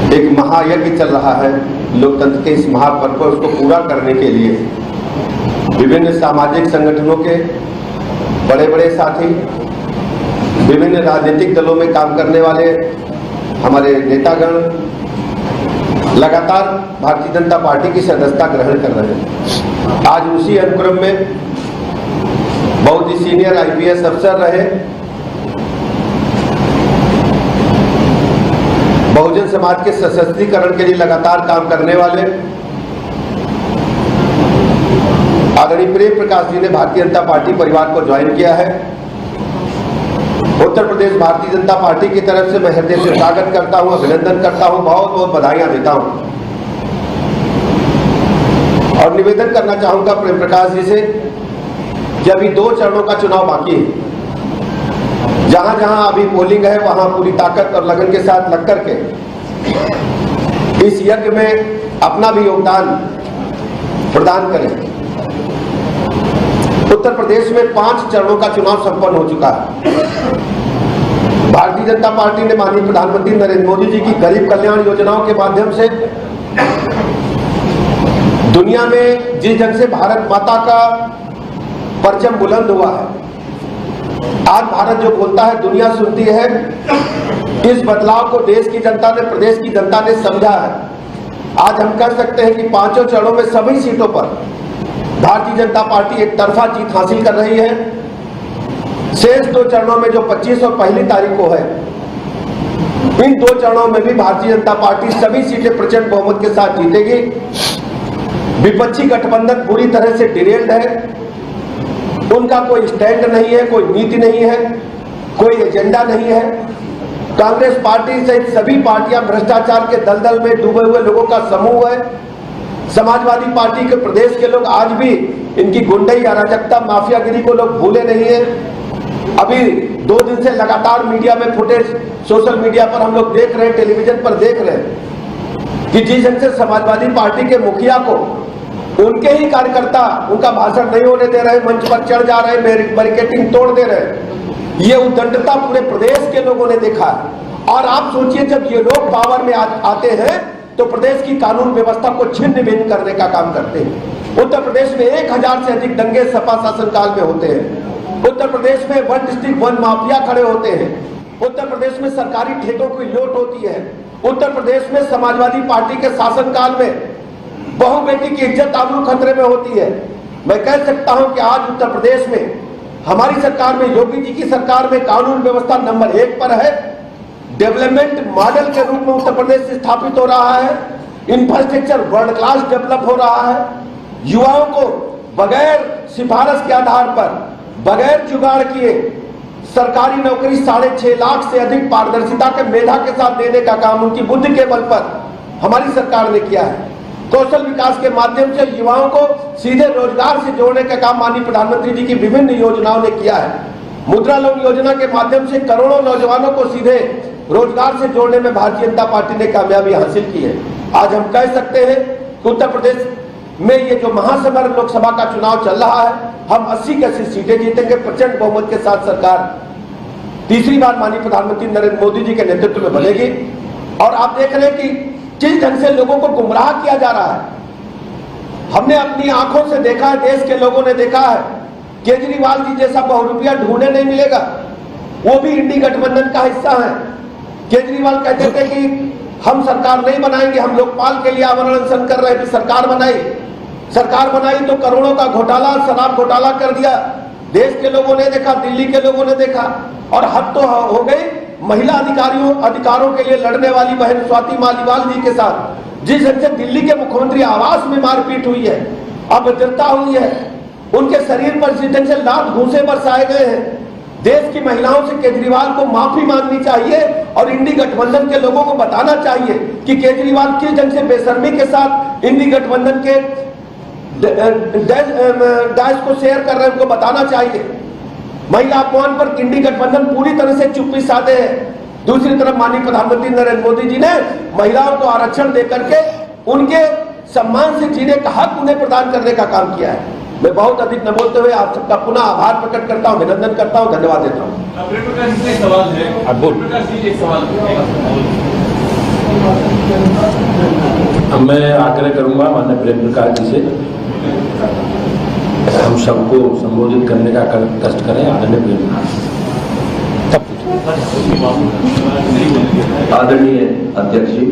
एक महायज्ञ चल रहा है लोकतंत्र के इस महापर्व को उसको पूरा करने के लिए विभिन्न सामाजिक संगठनों के बड़े बड़े साथी, विभिन्न राजनीतिक दलों में काम करने वाले हमारे नेतागण लगातार भारतीय जनता पार्टी की सदस्यता ग्रहण कर रहे हैं। आज उसी अनुक्रम में बहुत ही सीनियर आईपीएस अफसर रहे, बहुजन समाज के सशक्तिकरण के लिए लगातार काम करने वाले आदरणीय प्रेम प्रकाश जी ने भारतीय जनता पार्टी परिवार को ज्वाइन किया है। उत्तर प्रदेश भारतीय जनता पार्टी की तरफ से मैं हृदय से स्वागत करता हूं, अभिनंदन करता हूं, बहुत बहुत बधाइयां देता हूं और निवेदन करना चाहूंगा प्रेम प्रकाश जी से कि अभी 2 चरणों का चुनाव बाकी है। जहां जहां अभी पोलिंग है वहां पूरी ताकत और लगन के साथ लग करके इस यज्ञ में अपना भी योगदान प्रदान करें। उत्तर प्रदेश में 5 चरणों का चुनाव संपन्न हो चुका है। भारतीय जनता पार्टी ने माननीय प्रधानमंत्री नरेंद्र मोदी जी की गरीब कल्याण योजनाओं के माध्यम से दुनिया में जिस ढंग से भारत माता का परचम बुलंद हुआ है, आज भारत जो बोलता है दुनिया सुनती है। इस बदलाव को देश की जनता ने, प्रदेश की जनता ने समझा है। आज हम कह सकते हैं कि 5 चरणों में सभी सीटों पर भारतीय जनता पार्टी एक तरफा जीत हासिल कर रही है। शेष 2 चरणों में जो 25 और 1 तारीख को है, इन 2 चरणों में भी भारतीय जनता पार्टी सभी सीटें प्रचंड बहुमत के साथ जीतेगी। विपक्षी गठबंधन पूरी तरह से डिरेल्ड है, उनका कोई स्टैंड नहीं है, कोई नीति नहीं है, कोई एजेंडा नहीं है। कांग्रेस पार्टी सहित सभी पार्टियां भ्रष्टाचार के दलदल में डूबे हुए लोगों का समूह है। समाजवादी पार्टी के प्रदेश के लोग आज भी इनकी गुंडई, अराजकता, माफियागिरी को लोग भूले नहीं है। अभी 2 दिन से लगातार मीडिया में फुटेज सोशल मीडिया पर हम लोग देख रहे हैं, टेलीविजन पर देख रहे हैं कि जिस ढंग से समाजवादी पार्टी के मुखिया को उनके ही कार्यकर्ता उनका भाषण नहीं होने दे रहे, मंच पर चढ़ जा रहे, बैरिकेडिंग तोड़ दे रहे। ये उद्दंडता पूरे प्रदेश के लोगों ने देखा है। और आप सोचिए, जब ये लोग पावर में आते हैं तो प्रदेश की कानून व्यवस्था को छिन्न भिन्न करने का काम करते हैं। उत्तर प्रदेश में 1000 से अधिक दंगे सपा शासनकाल में होते हैं। उत्तर प्रदेश में 1 डिस्ट्रिक्ट 1 माफिया खड़े होते हैं। उत्तर प्रदेश में सरकारी ठेकों की लूट होती है। उत्तर प्रदेश में समाजवादी पार्टी के शासनकाल में बहु बेटी की इज्जत आबरू खतरे में होती है। मैं कह सकता हूं कि आज उत्तर प्रदेश में हमारी सरकार में, योगी जी की सरकार में कानून व्यवस्था नंबर 1 पर है। डेवलपमेंट मॉडल के रूप में उत्तर प्रदेश स्थापित हो रहा है। इंफ्रास्ट्रक्चर वर्ल्ड क्लास डेवलप हो रहा है। युवाओं को बगैर सिफारिश के आधार पर, बगैर जुगाड़ किए सरकारी नौकरी 6.5 लाख से अधिक पारदर्शिता के मेधा के साथ देने का काम उनकी बुद्धि के बल पर हमारी सरकार ने किया है। कौशल विकास के माध्यम से युवाओं को सीधे रोजगार से जोड़ने का काम माननीय प्रधानमंत्री जी की विभिन्न योजनाओं ने किया है। मुद्रा लोन योजना के माध्यम से करोड़ों नौजवानों को सीधे रोजगार से जोड़ने में भारतीय जनता पार्टी ने कामयाबी हासिल की है। आज हम कह सकते हैं कि उत्तर प्रदेश में ये जो महासमर लोकसभा का चुनाव चल रहा है, हम 80 की 80 सीटें जीतेंगे प्रचंड बहुमत के साथ। सरकार तीसरी बार माननीय प्रधानमंत्री नरेंद्र मोदी जी के नेतृत्व में बनेगी। और आप देख रहे हैं कि जिस ढंग से लोगों को गुमराह किया जा रहा है, हमने अपनी आंखों से देखा है, देश के लोगों ने देखा है। केजरीवाल जी जैसा बहुरूपिया ढूंढने नहीं मिलेगा, वो भी इंडी गठबंधन का हिस्सा है। केजरीवाल कहते थे कि हम सरकार नहीं बनाएंगे, हम लोकपाल के लिए आमरण अनशन कर रहे थे। सरकार बनाई तो करोड़ों का घोटाला, शराब घोटाला कर दिया। देश के लोगों ने देखा, दिल्ली के लोगों ने देखा। और हद तो हो गई महिला अधिकारों के लिए लड़ने वाली बहन स्वाति मालीवाल जी के साथ, जिस ढंग से दिल्ली के मुख्यमंत्री आवास में मारपीट हुई है, अभद्रता हुई है, उनके शरीर पर जिस ढंग से लात घूंसे बरसाए गए हैं। देश की महिलाओं से केजरीवाल को माफी मांगनी चाहिए और इंडी गठबंधन के लोगों को बताना चाहिए कि केजरीवाल किस ढंग से बेशर्मी के साथ इंडी गठबंधन के डैश को शेयर कर रहे हैं, उनको बताना चाहिए। महिला अपमान पर इंडी गठबंधन पूरी तरह से चुप्पी साधे है। दूसरी तरफ माननीय प्रधानमंत्री नरेंद्र मोदी जी ने महिलाओं को आरक्षण देकर के उनके सम्मान से जीने का हक उन्हें प्रदान करने का काम किया है। मैं बहुत अधिक न बोलते हुए आप सबका पुनः आभार प्रकट करता हूं, अभिनंदन करता हूं, धन्यवाद देता हूं। सवाल है। अब मैं आग्रह करूंगा माननीय प्रेम प्रकाश जी से हम सबको संबोधित करने का कष्ट करें। आदरणीय प्रेम आदरणीय अध्यक्ष जी,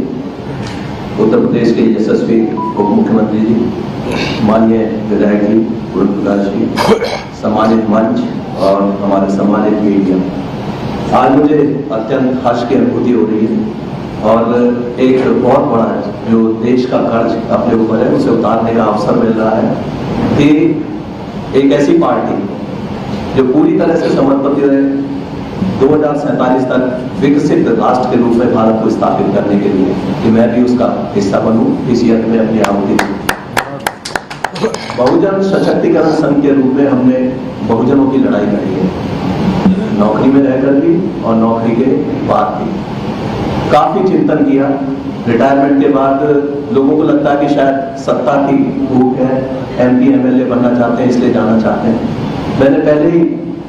उत्तर प्रदेश के यशस्वी उप मुख्यमंत्री जी, माननीय विधायक जी, प्रेम प्रकाश जी, सम्मानित मंच और हमारे सम्मानित मीडिया, आज मुझे अत्यंत हर्ष की अनुभूति हो रही है और एक बहुत बड़ा जो देश का कर्ज अपने ऊपर है उसे उतारने का अवसर मिल रहा है कि एक ऐसी पार्टी जो पूरी तरह से समर्पित है 2047 तक विकसित राष्ट्र के रूप में भारत को स्थापित करने के लिए, कि मैं भी उसका हिस्सा बनूं, इस यज्ञ में अपनी आहुति दूं। बहुजन सशक्तिकरण संघ के रूप में हमने बहुजनों की लड़ाई लड़ी है, नौकरी में रहकर भी और नौकरी के बाद भी काफी चिंतन किया। रिटायरमेंट के बाद लोगों को लगता है कि शायद सत्ता की भूख है, MP MLA बनना चाहते हैं इसलिए जाना चाहते हैं। मैंने पहले ही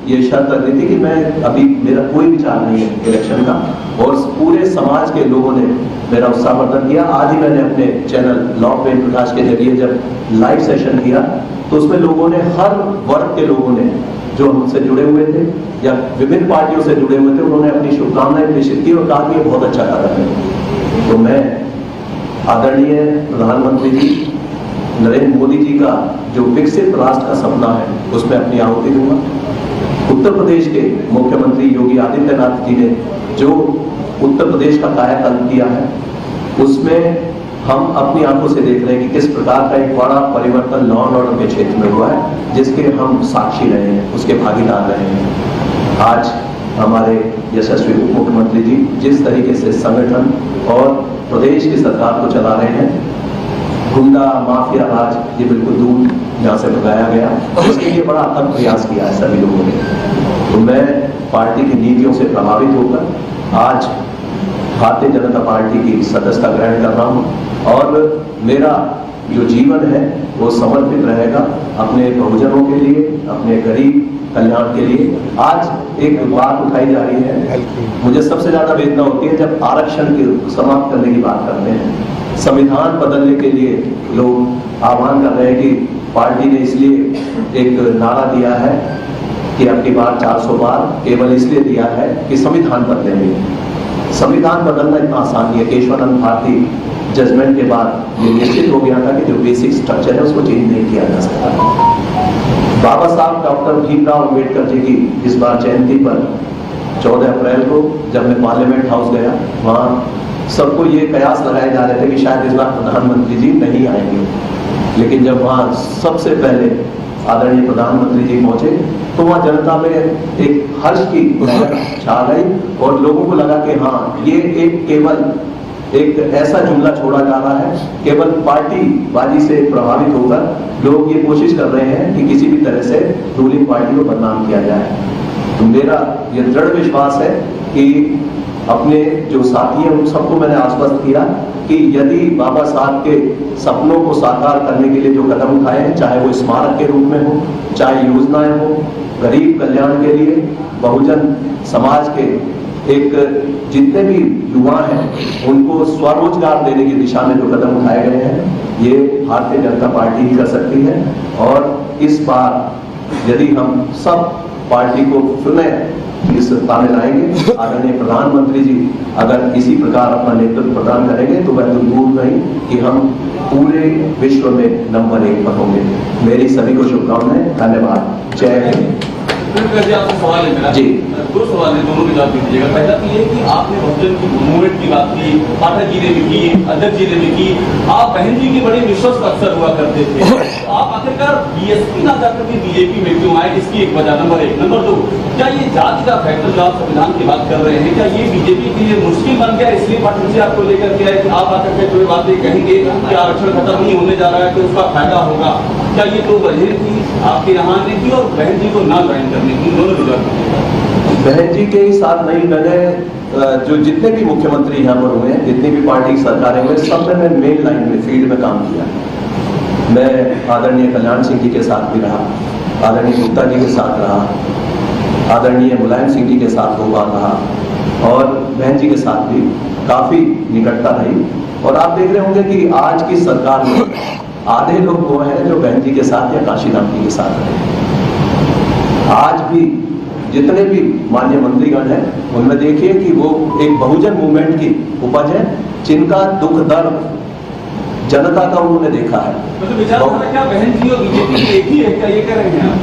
ये शर्त रख दी थी कि मैं अभी मेरा कोई विचार नहीं है इलेक्शन का, और पूरे समाज के लोगों ने मेरा उत्साहवर्धन किया। आज ही मैंने अपने चैनल लॉ प्रेम प्रकाश के जरिए जब लाइव सेशन किया तो उसमें लोगों ने, हर वर्ग के लोगों ने जो हमसे जुड़े हुए थे या विभिन्न पार्टियों से जुड़े हुए थे, उन्होंने अपनी शुभकामनाएं प्रेषित की और कहा कि ये बहुत अच्छा कदम है। तो मैं आदरणीय प्रधानमंत्री जी नरेंद्र मोदी जी का जो विकसित राष्ट्र का सपना है उसमें अपनी आहुति दूंगा। उत्तर प्रदेश के मुख्यमंत्री योगी आदित्यनाथ जी ने जो उत्तर प्रदेश का कायाकल्प किया है उसमें हम अपनी आंखों से देख रहे हैं कि किस प्रकार का एक बड़ा परिवर्तन लॉ एंड ऑर्डर के क्षेत्र में हुआ है, जिसके हम साक्षी रहे हैं, उसके भागीदार रहे हैं। आज हमारे यशस्वी उप मुख्यमंत्री जी जिस तरीके से संगठन और प्रदेश की सरकार को चला रहे हैं, गुंडा माफिया राज ये बिल्कुल दूर जहाँ से भगाया गया, इसके लिए बड़ा अथक प्रयास किया है सभी लोगों ने। तो मैं पार्टी की नीतियों से प्रभावित होकर आज भारतीय जनता पार्टी की सदस्यता ग्रहण कर रहा हूँ और मेरा जो जीवन है वो समर्पित रहेगा अपने बहुजनों के लिए, अपने गरीब कल्याण के लिए। आज एक बात उठाई जा रही है, मुझे सबसे ज्यादा वेदना होती है जब आरक्षण के समाप्त करने की बात करते हैं। संविधान बदलने के लिए लोग आह्वान कर रहे हैं कि पार्टी ने इसलिए एक नारा दिया है कि अब की बार 400 बार केवल इसलिए दिया है कि संविधान बदलेंगे। संविधान बदलना इतना आसान नहीं है। केशवानंद भारती जजमेंट के बाद ये निश्चित हो गया था कि जो बेसिक स्ट्रक्चर है उसको चेंज नहीं किया जा सकता। बाबा साहब डॉक्टर भीमराव अम्बेडकर जी की इस बार जयंती पर 14 अप्रैल को जब मैं पार्लियामेंट हाउस गया, वहाँ सबको ये कयास लगाए जा रहे थे कि शायद इस बार प्रधानमंत्री जी नहीं आएंगे, लेकिन जब वहाँ सबसे पहले आदरणीय प्रधानमंत्री जी पहुंचे तो वहाँ जनता में एक हर्ष की छा गई और लोगों को लगा कि हाँ ये केवल एक ऐसा जुमला छोड़ा जा रहा है, केवल पार्टी बाजी से प्रभावित होकर लोग ये कोशिश कर रहे हैं कि किसी भी तरह से रूलिंग पार्टी को बदनाम किया जाए। तो मेरा ये दृढ़ विश्वास है कि अपने जो साथी हैं उन सबको मैंने आश्वस्त किया कि यदि बाबा साहब के सपनों को साकार करने के लिए जो कदम उठाए हैं, चाहे वो स्मारक के रूप में हो, चाहे योजनाएं हो, गरीब कल्याण के लिए, बहुजन समाज के एक जितने भी युवा हैं उनको स्वरोजगार देने की दिशा में जो कदम उठाए गए हैं, ये भारतीय जनता पार्टी ही कर सकती है। और इस बार यदि हम सब पार्टी को पुनः इस सत्ता में लाएंगे, आदरणीय प्रधानमंत्री जी अगर इसी प्रकार अपना नेतृत्व प्रदान करेंगे तो वह दूर नहीं कि हम पूरे विश्व में नंबर 1 पर होंगे। मेरी सभी को शुभकामनाएं। धन्यवाद। जय हिंद। आपसे सवाल है मेरा जी, 2 सवाल है, दोनों की जवाब दीजिएगा। पहला तो ये कि आपने बहुजन की मूवमेंट की बात की, पाठक जी ने भी की, अध्यक्ष जी ने भी की, आप बहन जी की बड़ी विश्वस्त अक्सर हुआ करते थे, तो आप आखिरकार BSP ना जाकर के BJP में क्यों आए? इसकी एक वजह नंबर 1। नंबर 2, क्या ये जाति का फैक्टर जो आप संविधान की बात कर रहे हैं, क्या ये BJP के लिए मुश्किल बन गया? इसलिए पाठक जी आपको लेकर के आए कि आप आकर के कोई बातें कहेंगे कि आरक्षण खत्म नहीं होने जा रहा है तो उसका फायदा होगा। क्या ये 2 वजह थी आपके यहाँ ने की और बहन जी को ना ज्वाइन करने की? दोनों की जवाब। बहन जी के ही साथ नहीं, मैंने जो जितने भी मुख्यमंत्री यहाँ पर हुए हैं, जितनी भी पार्टी की सरकारें हुए, सब में मैं मेन लाइन में फील्ड में काम किया। मैं आदरणीय कल्याण सिंह जी के साथ भी रहा, आदरणीय गुप्ता जी के साथ रहा, आदरणीय मुलायम सिंह जी के साथ 2 बार रहा और बहन जी के साथ भी काफी निकटता रही। और आप देख रहे होंगे कि आज की सरकार में आधे लोग वो हैं जो बहन जी के साथ या काशीराम जी के साथ रहे। आज भी जितने भी माननीय मंत्रीगण हैं उनमें देखिए कि वो एक बहुजन मूवमेंट की उपज है, जिनका दुख दर्द जनता का उन्होंने देखा है। मतलब विचारधारा क्या बहन जी और बीजेपी की एक ही है क्या, ये कह रहे हैं आप?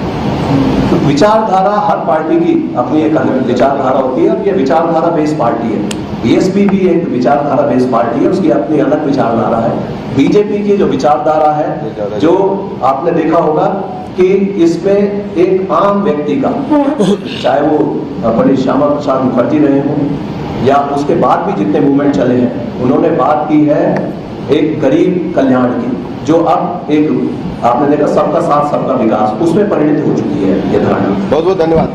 तो विचारधारा हर पार्टी की अपनी एक अलग विचारधारा होती है और ये विचारधारा बेस्ड पार्टी है। बीएसपी भी एक विचारधारा बेस्ड पार्टी है, उसकी अपनी अलग विचारधारा है। बीजेपी की जो विचारधारा है, जो आपने देखा होगा कि इसमें एक आम व्यक्ति का, चाहे वो पंडित श्यामा प्रसाद मुखर्जी रहे हों या उसके बाद भी जितने मूवमेंट चले हैं, उन्होंने बात की है एक गरीब कल्याण की, जो अब एक आपने देखा सबका साथ सबका विकास, उसमें परिणित हो चुकी है ये धारणा। बहुत बहुत धन्यवाद।